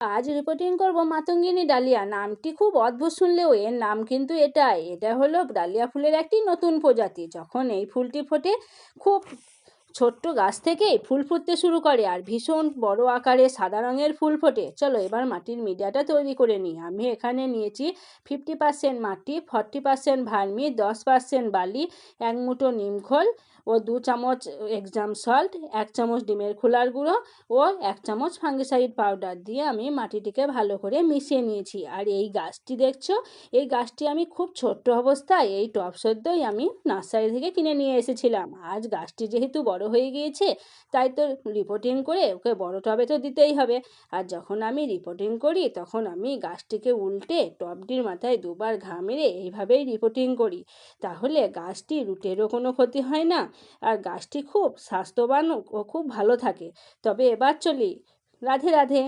আজ রিপোর্টিং করব মাতঙ্গিনী ডালিয়া। নামটি খুব অদ্ভুত শুনলেও এর নাম কিন্তু এটা হলো ডালিয়া ফুলের একটি নতুন প্রজাতি। যখন এই ফুলটি ফোটে খুব ছোট্ট গাছ থেকেই ফুল ফুটতে শুরু করে আর ভীষণ বড় আকারে সাদা রঙের ফুল ফোটে। চলো এবার মাটির মিডিয়াটা তৈরি করে নিই। আমি এখানে নিয়েছি 50% মাটি, 40% ভার্মি, 10% বালি, 1 মুঠো নিমখোল ও 2 চামচ এক্সাম সল্ট, 1 চামচ ডিমের খোলার গুঁড়ো ও 1 চামচ ফাঙ্গিসাইড পাউডার দিয়ে আমি মাটিটিকে ভালো করে মিশিয়ে নিয়েছি। আর এই গাছটি দেখছো, এই গাছটি আমি খুব ছোট্ট অবস্থায় এই টব সদ্যই আমি নার্সারি থেকে কিনে নিয়ে এসেছিলাম। আজ গাছটি যেহেতু বড় হয়ে গিয়েছে, তাই তো রিপোর্টিং করে ওকে বড় টবে তো দিতেই হবে। আর যখন আমি রিপোর্টিং করি তখন আমি গাছটিকে উল্টে টবটির মাথায় 2বার ঘা মেরে এইভাবেই রিপোর্টিং করি। তাহলে গাছটি রুটেরও কোনো ক্ষতি হয় না আর গাছটি খুব স্বাস্থ্যবান ও খুব ভালো থাকে। তবে এবার চলি। রাধে রাধে।